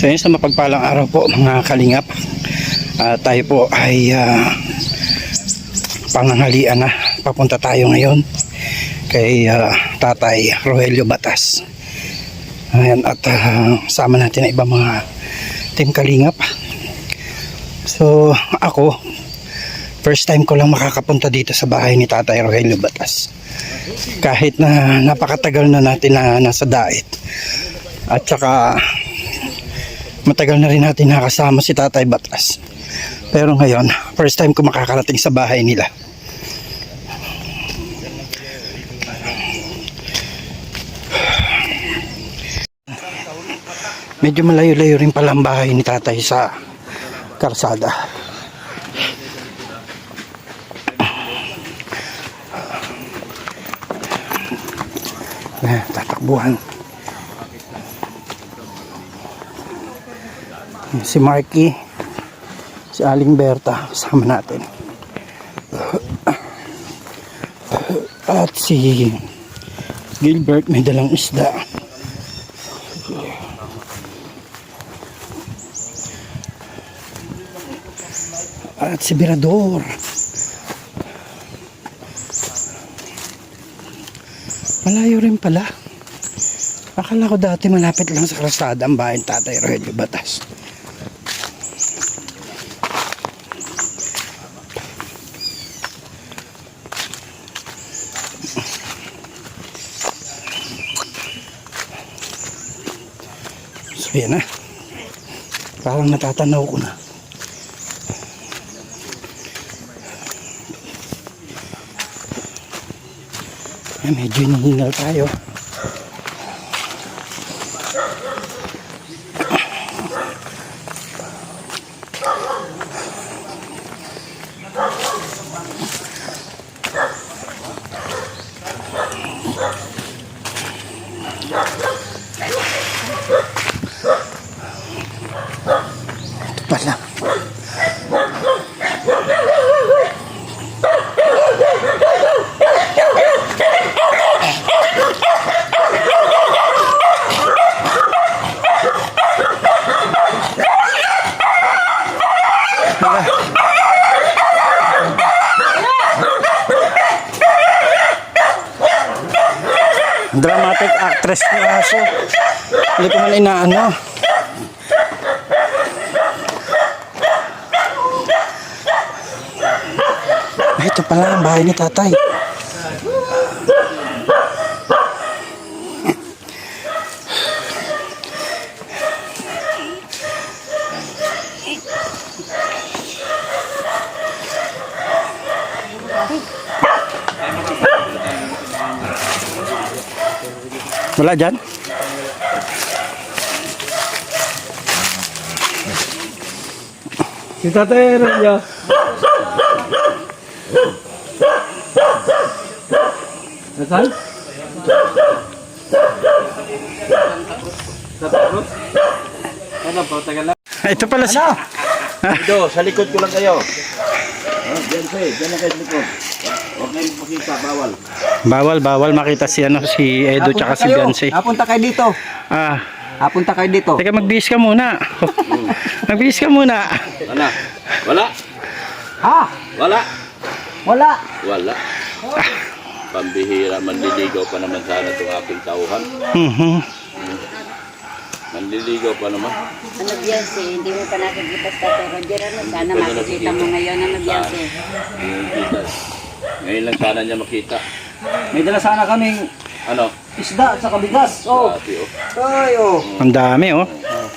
So yun, sa mapagpalang araw po mga kalingap, tayo po ay panganghalian na. Papunta tayo ngayon kay Tatay Rogelio Batas. Ayan, at sama natin ang ibang mga team kalingap. So ako, first time ko lang makakapunta dito sa bahay ni Tatay Rogelio Batas. Kahit na napakatagal na natin na nasa daet, at saka matagal na rin natin nakasama si Tatay Batas, pero ngayon first time ko makakarating sa bahay nila. Medyo malayo-layo rin pala ang bahay ni Tatay sa karsada. Tatakbuhan si Marky, si Aling Berta kasama natin, at si Gilbert may dalang isda, at si Birador. Malayo rin pala. Akala ko dati malapit lang sa kalsada ang bahay ng Tatay Rogelio Batas. So yan na. Parang natatanaw ko na. Medyo hinihingal tayo. Ito pala. Dramatic actress ng aso. Hindi ko man inaano. Ito pala ang bahay ni Tatay. Wala dyan? Si Tatay Rogelio. Nasaan? Sa Takrus? Ano po, tagal lang. Ito pala si... Ito, sa likod ko lang kayo. Diyan sa'yo, diyan lang kayo sa likod. Huwag na yung makita, bawal. Bawal makita si Edo tsaka si Beyonce. Napunta kayo dito. Napunta kayo dito. Teka, magbihis ka muna. Magbihis ka muna. Ano? Wala? Ha? Wala? Wala. Wala. Pambihira, manliligaw pa naman sana itong aking tauhan. Manliligaw pa naman. Ano Beyonce, hindi mo pa nakikita sa Tatay Roger. Sana makikita mo ngayon. Ano Beyonce? Ngayon lang sana niya makita. May dala sana kaming Ano? isda at saka bigas. Oh. Dati, oh. Ay, oh. Ang dami, oh.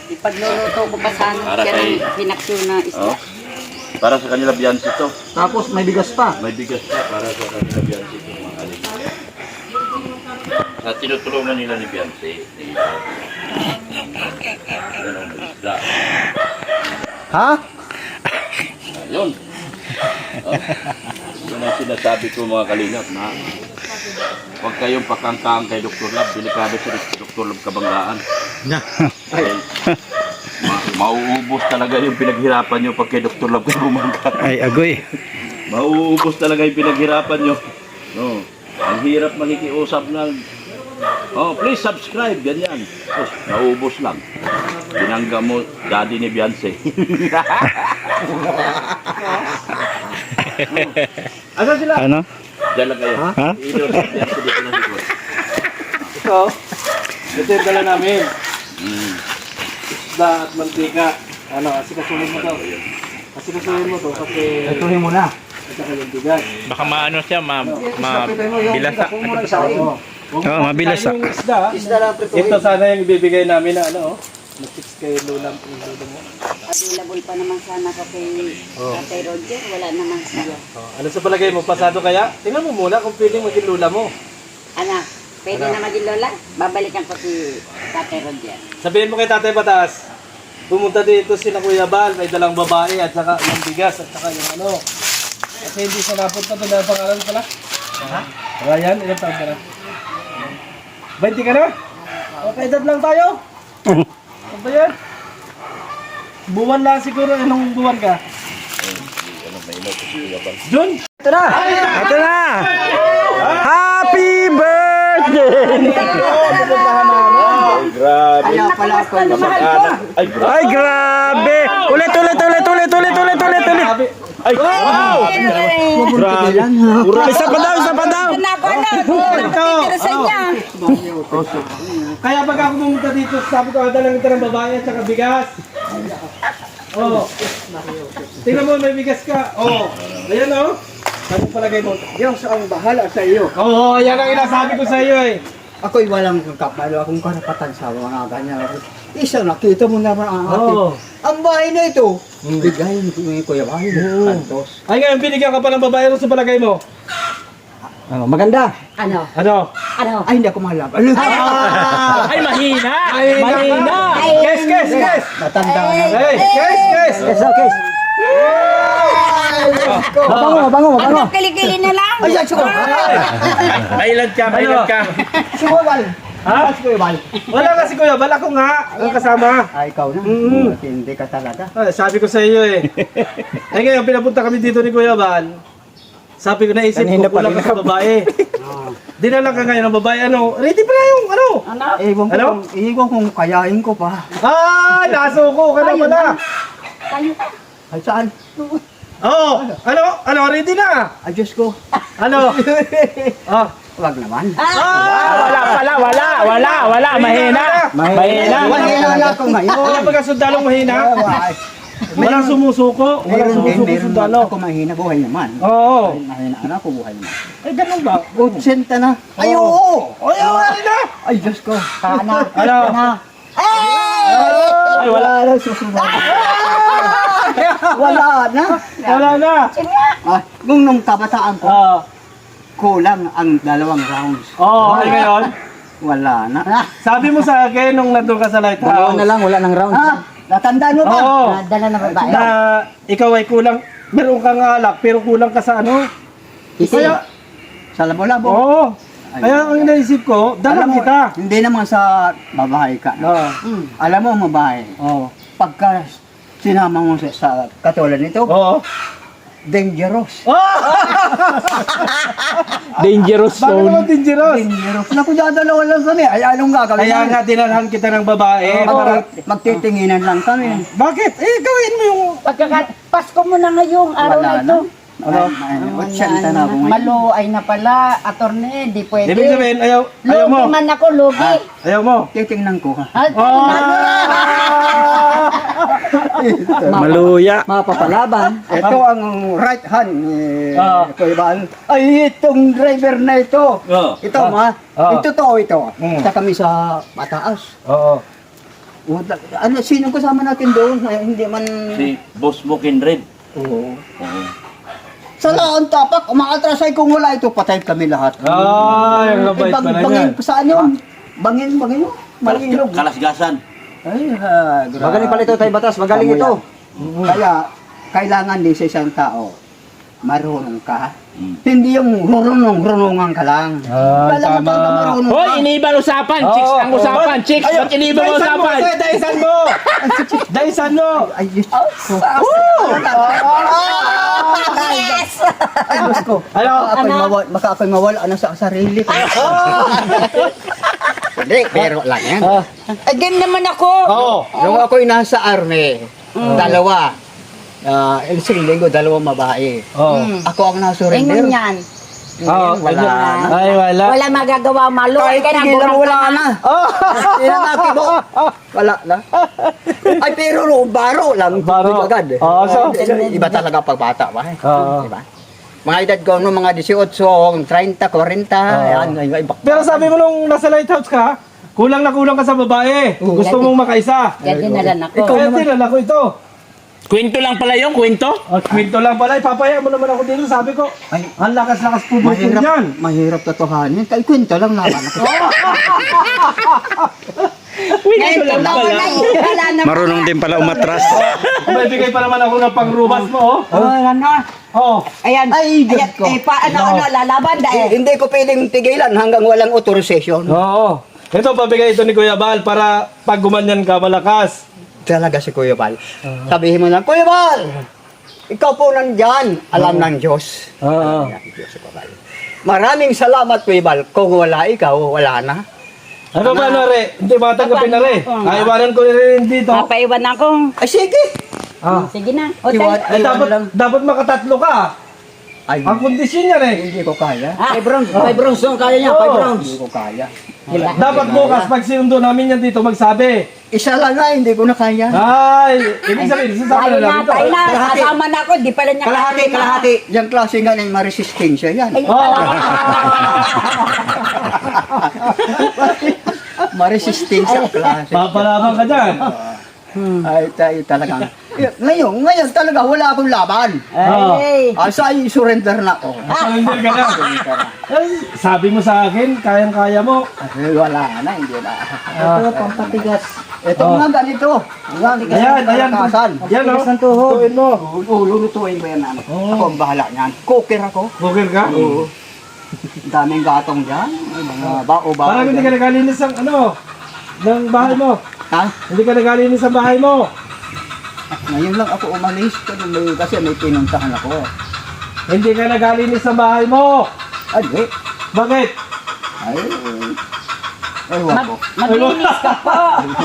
Ipagluluto ko pa sana Para siya kay- ng pinaksyo na isda. Oh. Para sa kanila Beyonce ito. Tapos may bigas pa. May bigas pa para sa kanila Beyonce ito, mga kalingap. Sa tinutulungan nila ni Beyonce. Yan ang isda. Ha? Ayun. Oh. Yun ang sinasabi ko mga kalingap na huwag kayong pakangkaang kay Dr. Lab. Delikado si Dr. Lab Kabanggaan. Dahil mauubos talaga yung pinaghirapan nyo pag kay Dr. Lab Kabanggaan. Ay, agoy. Mauubos talaga yung pinaghirapan nyo. No. Ang hirap makikiusap ng please subscribe, ganyan. Tapos, naubos lang. Binangga mo, daddy ni Beyonce. Asan sila? Ano? Diyan lang kayo. Ha? Ilo si Beyonce dito ng likod. Ito. Ito yung dala namin. Mm. Isda at mantika. Ano, asikasuhin mo to. Asikasuhin mo to kasi... Ituhin mo na. At saka yung bigas. Baka maano siya, mabilasa. Oo, mabilis ah. Yung isda. Isda lang prituhin. Ito sana yung ibibigay namin na ano. Mag-6 kay Lola mo. Available pa naman sana ko kay Tatay Roger. Wala naman siya. Ano sa palagay mo? Pasado kaya? Tingnan mo muna kung pwedeng maging Lola mo. Anak, pwede na maging lola? Babalikan ko si Tatay Roger. Sabihin mo kay Tatay Batas, pumunta dito sila Kuya Bal, may dalang babae at saka yung bigas at saka yung ano. Kasi hindi siya napunta doon na pangalan pala. Ha? Ryan, ilang taon ka na? 20 ka na? Okay, edad lang tayo. Ano ba yan? Buwan lang siguro, anong buwan ka? June? Ito na! Ito na! Happy birthday! Grabe. Kaya pala ako Kamag-anak. Ay, grabe. Ay, grabe! Ulit! Ay, wow! Grabe. Isa pa daw! Kaya pag ako pumunta dito, sabi ko, dalang ito ng babae at saka bigas. Oh. Tingnan mo, may bigas ka. Oh. Ayan oh. Sabi palagay mo. Diyos ang bahala sa iyo. Oo, yan ang inasabi ko sa iyo eh. Ako'y walang kapalo akong karapatan sa mga ganyan. Isa, nakita mo naman ang ating. Oo. Ang bahay na ito, bigay ni Kuya Bahay. Santos. Ay ngayon, binigyan ka pa ng babae rin sa palagay mo. Ano, maganda. Ano? Ano? Ano? Ay, hindi ako mahalap. Ay, mahina! Mahina! Kes! Matanda na. Hey, kes! Okay. Bango. Ano? Kilikili na lang? Ay, ay, suko. Mailad ka, mailad ka. Suko, Bal. Ha? Suko, Bal. Wala nga si Kuya Bal, ako nga. Ang kasama. Ay, ikaw na. Mm. Hindi ka talaga. Ah, sabi ko sa iyo eh. Ay ngayon, pinapunta kami dito ni Kuya Bal. Sabi ko, naisip ko, kulang ka sa babae. Dinala ka ngayon ng babae, ano? Ready pa na yung, ano? Iwan kung kayain ko pa. Ah, nasuko ka na pala. Ay, saan? Oo, ano, ready na. Ay, Diyos ko. Ano? Ah, Wag naman. Wala. Mahina. Mahina. Mahina ako ngayon. wala ba ka sundalong mahina? Walang sumusuko. Walang sumusuko Meron sundalo. ako mahina, buhay naman. Oo. Mahina anak ko, buhay naman. Eh, ganun ba? Kutsenta na. Ay, oo. Ay, wala na. Ay, Diyos ko. Sana. Ano? Ay, wala na. Susunod. Wala na. Wala na. Ah, nung kabataan ko, Ah, kulang ang 2 rounds. ay ngayon. Wala na. Sabi mo sa akin nung nandun ka sa lighthouse. wala nang rounds. Ah, natandaan mo ba? Oo. Dala na babae. Na ikaw ay kulang, meron kang alak, pero kulang ka sa ano? Kasi, Kaya, sa labo-labo. oo. Kaya ang inaisip ko, dalang Alam mo, kita. hindi naman sa babae ka. Oo. Alam mo, babae, Oo. pagka sinama mo sa katulad nito, Oo. dangerous. Dangerous Bakit naman zone. dangerous? Dangerous. Naku, dadalawa lang kami. Ay, anong gagawin? Kaya nga dinalhan kita ng babae. Para, Magtitinginan lang kami. bakit? Eh, gawin mo yung... Pasko mo na ngayong araw Wala na ito. Ano? 80 na ako ngayon. Maluay na pala, attorney, di pwede. Ibig sabihin, ayaw mo. Lugi man ako, lugi. Ayaw mo. Titingnan ko ha. Maluya. Mapapalaban. Ito ang right hand ni Kuya Bal. Ay, itong driver na ito. Oo. Ito ma. Ito to, ito. Sa kami sa mataas. Oo. Ano, sino kasama natin doon? Ay, hindi man... Si Boss mo Kindred. Oo. Sa laon tapak, umakaltrasay kung wala ito, patay kami lahat. Ay, ang labay pala Bangin, niyan. saan yun? Bangin mo? Malilog. Kalasgasan. Ay, grabe. Magaling pala ito, Tay Batas. Magaling ito. Kaya, kailangan din sa isang tao, marunong ka. Mm. Hindi yung runong-runongan ka lang. Kailangan tama. talaga marunong ka. Hoy, iniban usapan. Chicks ang usapan. Chicks, ba't iniban usapan? Daisan mo! Daisan mo! Ay, Diyos ko. Ay, Diyos ko. Ano? Baka ako'y mawala na sa sarili ko. Hindi, pero lang yan. Ay, ganun naman ako. Oo. Nung ako'y nasa army, dalawa. Isang linggo, dalawang babae. Oo. Ako ang nasurrender. Ingon yan. Oo. Wala na. Ay, wala. Wala magagawa, maluwag ka na. Tigilan mo, wala na. Oh. Tinanaki mo. Wala na. Ay, pero baro lang. Baro. Agad. Oo, so? Iba talaga pagbata ba? Oo. Diba? Mga edad ko, no, mga 18, 30, 40, yan, iba. Pero sabi mo nung nasa lighthouse ka, kulang na kulang ka sa babae. Gusto mong makaisa. Kaya dinalan ako. Kaya tinala ko ito. Kwento lang pala yung kwento. At kwento lang pala, ipapaya mo naman ako dito. Sabi ko, ang lakas-lakas po Mahirap, yan. mahirap totohanin. Kay kwento lang naman ako. Kwento lang pala. Wala na. Marunong din pala umatras. May bigay pa naman ako ng pangrubas mo, oh. Wala na. Oh. Ayan. Ay, Diyos Ayan. ko. Paano, lalaban dahil. Hindi ko pwedeng tigilan hanggang walang authorization. Oo. Ito, pabigay ito ni Kuya Bal para pag gumanyan ka, malakas. Talaga si Kuya Bal. Sabihin mo lang, Kuya Bal! Ikaw po nandyan. Alam ng Diyos. Oo. Ayan, Diyos si Kuya Bal. Maraming salamat, Kuya Bal. Kung wala ikaw, wala na. Ano ba na re? Hindi matanggapin na re. Paano? Iwanan ko rin dito. Papaiwan ako. Ay, sige. Ah. Sige na. O, Iwan, Eh, iwan lang. dapat makatatlo ka. Ay, Ang kondisyon niya eh. hindi ko kaya. Five rounds yung kaya niya, 5 rounds. Hindi ko kaya. Dapat bukas pag sinundo namin yan dito magsabi. Isa lang nga, hindi ko na kaya. Ay, ibig sabihin, tayo sasabi na na, namin ito. tayo na. Kalahati. Kasama na ako. Di pala niya Kalahati, kasama. kalahati. Yung klase nga ng maresistensya yan. Ay, Oo. Maresistensya ang klase. Papalaban ka dyan. Ay, tayo talagang. Ngayon talaga wala akong laban. Ay. Asa ay surrender na ako. Surrender ka na. Ay, sabi mo sa akin, kayang-kaya mo. Ay, wala na, hindi na. Ito, pampatigas. Ito nga ganito. Ayan, ayan. Kasan. Yan o. ng tuhod. Tuin mo. Lulutuin mo yan ano. Ako ang bahala niyan. Cooker ako. Bukir ka? Oo. Ang daming gatong dyan. Ay, mga bao-bao. Parang hindi ka nagalinis ng ano, ng bahay mo. Ha? Hindi ka nagalinis ng bahay mo. Ngayon lang ako umalis kasi may pinuntahan ako. Hindi ka nagalinis ng bahay mo. Ay, Bakit? ay, ewan ko. Maglinis ka po.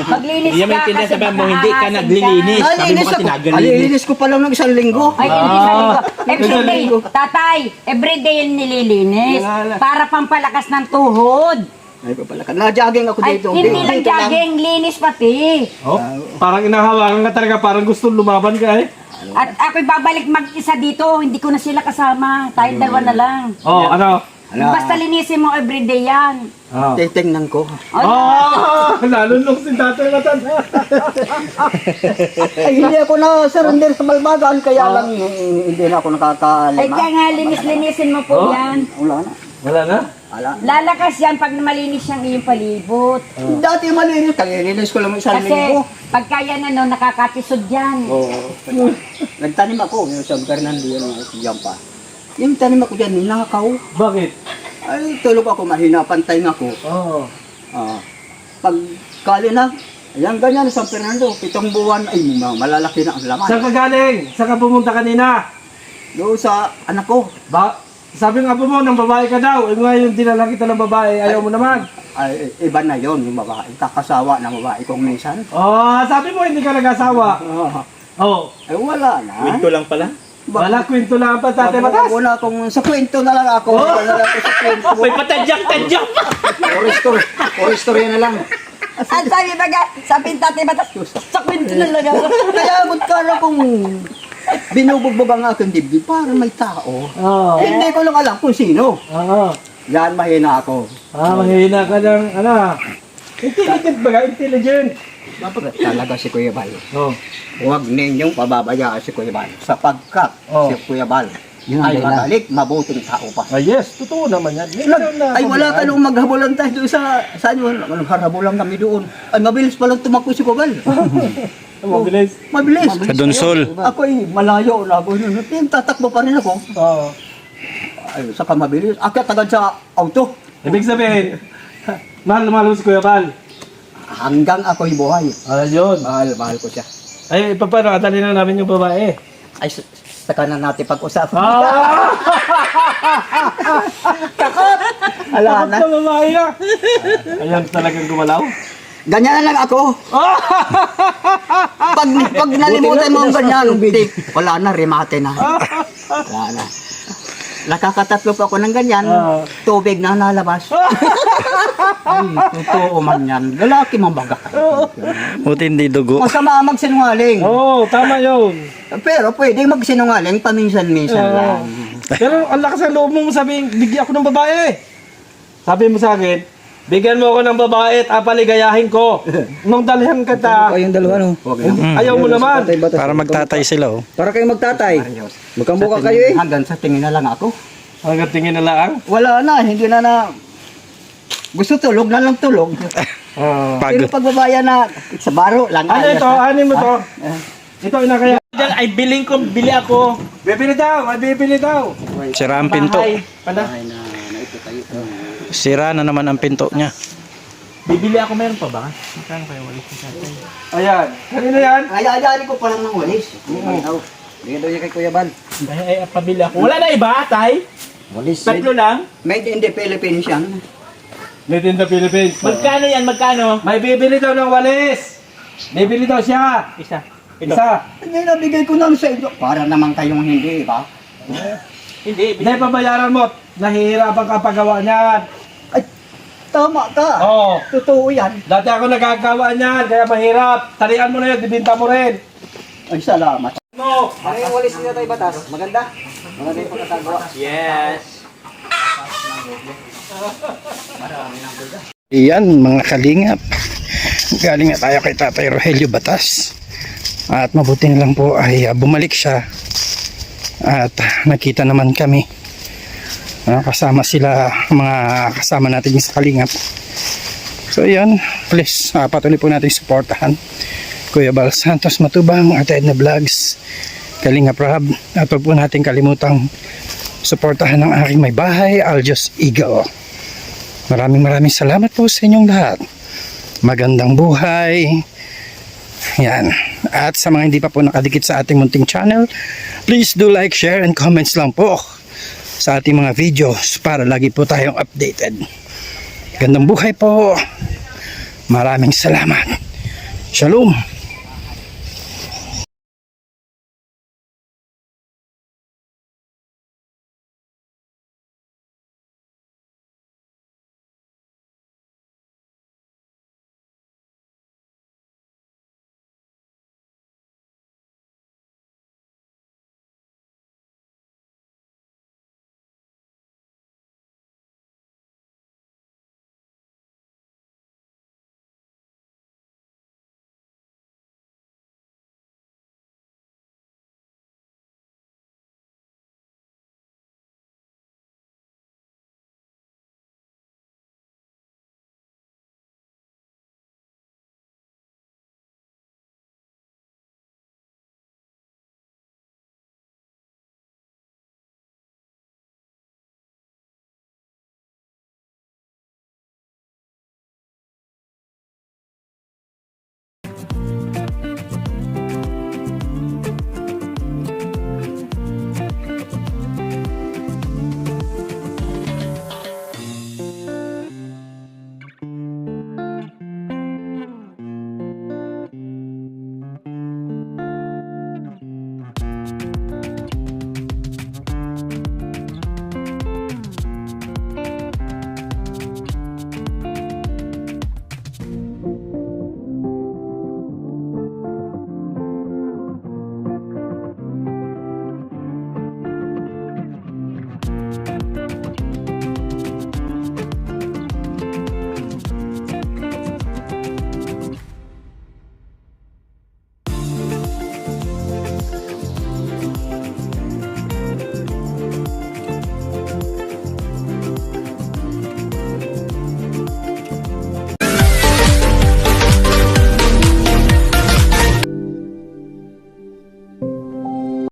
Maglinis Hindi ka. mo intindihan kasi sabihan mo, hindi ka maghahasig naglilinis. Sabi mo Alinis kasi ako. nagalinis. Alinis ko pa lang ng isang linggo. Ay, hindi sa linggo. Everyday, tatay, everyday yung nililinis. Para pampalakas ng tuhod. Ay, pala ka. Na-jogging ako Ay, dito. hindi lang Dito jogging, linis pati. Oh, parang inahawakan ka talaga, parang gusto lumaban ka eh. At ako'y babalik mag-isa dito, hindi ko na sila kasama. Tayong dalawa na lang. Oh, ano? Basta linisin mo everyday yan. Oh. Titingnan ko. Oh, lalo nung si tatay matan. Ay, hindi ako na-surrender sa malbagan, kaya lang hindi na ako Ay, nakakalima. kaya nga, linis-linisin mo po yan. Wala na. Wala na? Wala. Lalakas yan pag malinis yung iyong palibot. Dati malinis, kalilinis ko lang isang Kasi linggo. pagka yan ano, nakakatisod yan. Oo. Nagtanim ako, yung San Fernando, yung diyan pa. Yung tanim ako dyan, ninakaw. Bakit? Ay, tulog ako, mahina, pantay nga ako. Oh. Pag kali na, ayan ganyan, San Fernando, 7 buwan, ay, malalaki na ang laman. Saan ka galing? Saan ka pumunta kanina? Doon sa anak ko, Sabi nga po mo, ng babae ka daw. Eh ngayon, dinala kita ng babae. Ayaw mo naman. ay, iba na yon yung babae, kakasawa ng babae kong minsan. Oh, sabi mo, hindi ka nag-asawa. Oh. Ay, wala na. Kwento lang pala. Wala, kwento lang pa, tatay matas. Wala akong, sa kwento na lang ako. Wala na lang ako sa kwento. May patadyak-tadyak pa. Or story na lang. Ang sabi ba ga, sabi ng tatay batas, sa kwento na lang ako. Kaya magkara kong binubugbog ang aking dibdib para may tao. Oh. Hindi ko lang alam kung sino. Oo. Yan, mahina ako. Mahina ka ng, ano, intelligent ba ka? Intelligent. Talaga si Kuya Bal. Oh. Huwag ninyong pababayaan si Kuya Bal. Sapagkat si Kuya Bal ay magaling, mabuting tao pa. Ah, yes, totoo naman yan. Ay, wala ka nung maghabulan tayo doon sa, saan yun? Naghabulan kami doon. Ay, mabilis palang tumakbo si Kuya Bal. Mabilis. Mabilis. Sa Donsol. Ako ay malayo na ako. Tatakbo pa rin ako. Oo. Ay, saka mabilis. Akit agad sa auto. Ibig sabihin, mahal mo si Kuya Bal. Hanggang ako'y buhay. Yun. Mahal ko siya. Ay, paano, atali na namin yung babae. Ay, saka na natin pag-usapan. Ah! Ala na. Na babae na. Ayan talagang gumalaw. Ganyan na lang ako. Pag nalimutan mo ang ganyan, wala na, remate na. Wala na. Nakakatatlo pa ako ng ganyan, tubig na nalabas. Ay, totoo man yan. Lalaki mambaga. Buti hindi dugo. Masama magsinungaling. Oo, tama yun. Pero pwede magsinungaling paminsan-minsan lang. Pero ang lakas ng loob mong sabihin, bigyan ako ng babae. Sabi mo sa akin, bigyan mo ako ng babae at apaligayahin ko. Nung dalhan kita, Kayong dalawa, no? ayaw mo naman. Para magtatay sila, oh. Para kayong magtatay. Magkamukha kayo eh. Hanggang sa tingin na lang ako. Hanggang tingin na lang. Wala na, hindi na. Gusto tulog na lang tulog. Pero Pagod. pagbabaya na sa baro lang. Ano ito? Ano mo to? Ito ina kaya. Diyan ay biling ko, bili ako. Bibili daw, may bibili daw. Sira ang pinto. Pala. Sira na naman ang pinto niya. Bibili ako, meron pa ba? Magkano kayo walis ni tatay? Ayan. Kanina yan. Ayayari ko pa lang ng walis. Bigyan daw niya kay Kuya Bal. Ay, pabili ako. Wala na iba, tay? Walis. Tatlo lang? Made in the Philippines yan. Made in the Philippines. Magkano yan? Magkano? May bibili daw ng walis. Bibili daw siya. Isa. Ito. Isa. Hindi nabigay ko lang sa inyo. Para naman kayong hindi, ba? Hindi, Hindi, pabayaran mo. Nahihirapan ka paggawa niyan. Ay, tama ka. Oo. Totoo yan. Dati ako nagagawa niyan, kaya mahirap. Talian mo na yun, dibinta mo rin. Ay, salamat. No. Ano yung walis nila tayo batas? Maganda? Maganda yung pagkatagawa. Yes. Iyan, mga kalingap. Galing na tayo kay Tatay Rogelio Batas. At mabuti na lang po ay bumalik siya. At nakita naman kami. Kasama sila, mga kasama natin sa kalingap. So yan, please patuloy po natin supportahan Kuya Bal Santos Matubang at Edna Vlogs, Kalingap Rab. At huwag po natin kalimutang supportahan ng aking may bahay, Aljos Eagle. Maraming salamat po sa inyong lahat. Magandang buhay. Yan. At sa mga hindi pa po nakadikit sa ating munting channel, please do like, share, and comments lang po sa ating mga videos para lagi po tayong updated. Gandang buhay po. Maraming salamat. Shalom.